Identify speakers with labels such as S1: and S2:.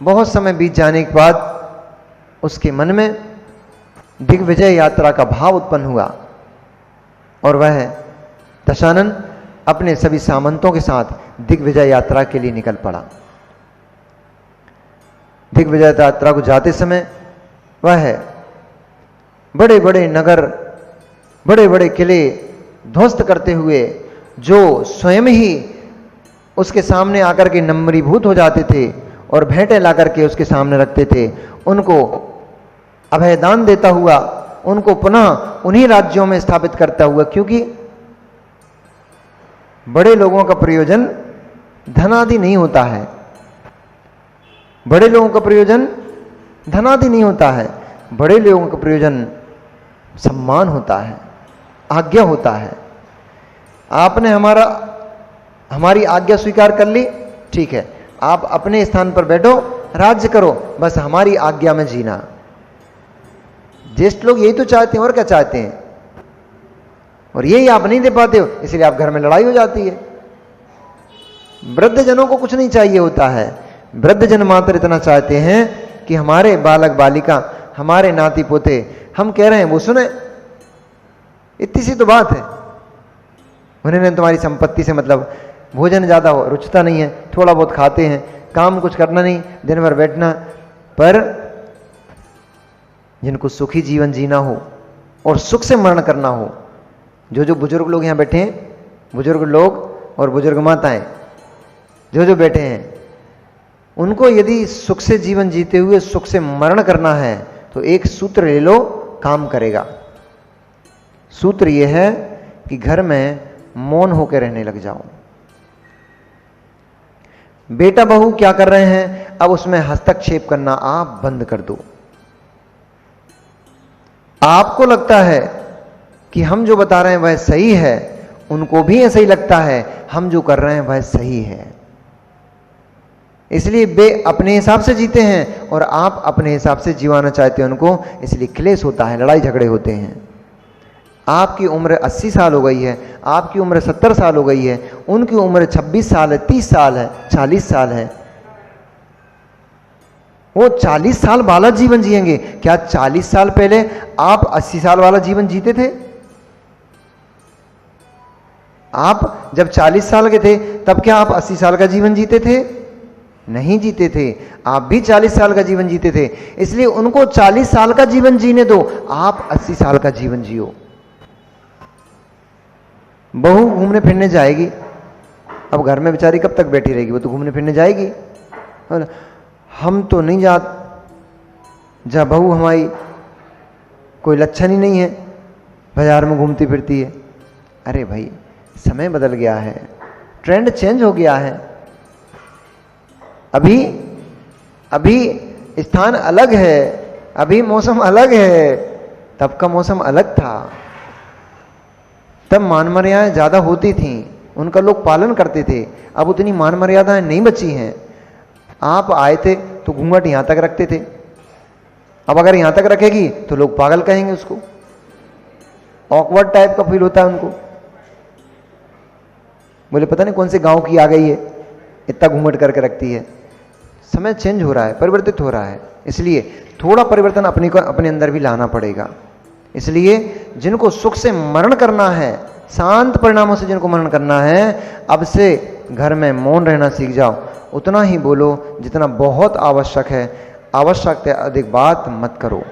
S1: बहुत समय बीत जाने के बाद उसके मन में दिग्विजय यात्रा का भाव उत्पन्न हुआ और वह दशानन अपने सभी सामंतों के साथ दिग्विजय यात्रा के लिए निकल पड़ा। दिग्विजय यात्रा को जाते समय वह बड़े बड़े नगर, बड़े बड़े किले ध्वस्त करते हुए, जो स्वयं ही उसके सामने आकर के नम्रीभूत हो जाते थे और भेंटें ला करके उसके सामने रखते थे, उनको अभयदान देता हुआ उनको पुनः उन्हीं राज्यों में स्थापित करता हुआ, क्योंकि बड़े लोगों का प्रयोजन धनादि नहीं होता है, बड़े लोगों का प्रयोजन धनादि नहीं होता है, बड़े लोगों का प्रयोजन सम्मान होता है, आज्ञा होता है। आपने हमारी आज्ञा स्वीकार कर ली, ठीक है, आप अपने स्थान पर बैठो, राज्य करो, बस हमारी आज्ञा में जीना। ज्येष्ठ लोग यही तो चाहते हैं, और क्या चाहते हैं, और यही आप नहीं दे पाते हो, इसलिए आप घर में लड़ाई हो जाती है। वृद्ध जनों को कुछ नहीं चाहिए होता है, वृद्ध जन मात्र इतना चाहते हैं कि हमारे बालक बालिका, हमारे नाती पोते हम कह रहे हैं वो सुने, इतनी सी तो बात है। उन्हें तुम्हारी संपत्ति से मतलब, भोजन ज्यादा हो रुचता नहीं है, थोड़ा बहुत खाते हैं, काम कुछ करना नहीं, दिन भर बैठना। पर जिनको सुखी जीवन जीना हो और सुख से मरण करना हो, जो बुजुर्ग लोग यहां बैठे हैं, बुजुर्ग लोग और बुजुर्ग माताएं जो बैठे हैं, उनको यदि सुख से जीवन जीते हुए सुख से मरण करना है तो एक सूत्र ले लो, काम करेगा। सूत्र यह है कि घर में मौन होकर रहने लग जाओ। बेटा बहू क्या कर रहे हैं, अब उसमें हस्तक्षेप करना आप बंद कर दो। आपको लगता है कि हम जो बता रहे हैं वह सही है, उनको भी ऐसा ही लगता है हम जो कर रहे हैं वह सही है, इसलिए वे अपने हिसाब से जीते हैं और आप अपने हिसाब से जीवाना चाहते हैं उनको, इसलिए क्लेश होता है, लड़ाई झगड़े होते हैं। आपकी उम्र 80 साल हो गई है, आपकी उम्र 70 साल हो गई है, उनकी उम्र 26 साल है, 30 साल है, 40 साल है। वो 40 साल वाला जीवन जिएंगे। क्या 40 साल पहले आप 80 साल वाला जीवन जीते थे? आप जब 40 साल के थे तब क्या आप 80 साल का जीवन जीते थे? नहीं जीते थे, आप भी 40 साल का जीवन जीते थे। इसलिए उनको 40 साल का जीवन जीने दो, आप 80 साल का जीवन जियो। बहू घूमने फिरने जाएगी, अब घर में बेचारी कब तक बैठी रहेगी, वो तो घूमने फिरने जाएगी। और हम तो नहीं जा बहू हमारी कोई लक्षण ही नहीं है, बाजार में घूमती फिरती है। अरे भाई, समय बदल गया है, ट्रेंड चेंज हो गया है। अभी स्थान अलग है, अभी मौसम अलग है, तब का मौसम अलग था। तब मान मर्यादाएं ज्यादा होती थीं, उनका लोग पालन करते थे। अब उतनी मान मर्यादाएं नहीं बची हैं। आप आए थे तो घूंघट यहां तक रखते थे, अब अगर यहां तक रखेगी तो लोग पागल कहेंगे उसको, ऑकवर्ड टाइप का फील होता है उनको। बोले पता नहीं कौन से गांव की आ गई है, इतना घूंघट करके रखती है। समय चेंज हो रहा है, परिवर्तित हो रहा है, इसलिए थोड़ा परिवर्तन अपने अंदर भी लाना पड़ेगा। इसलिए जिनको सुख से मरण करना है, शांत परिणामों से जिनको मरण करना है, अब से घर में मौन रहना सीख जाओ। उतना ही बोलो जितना बहुत आवश्यक है, आवश्यक से अधिक बात मत करो।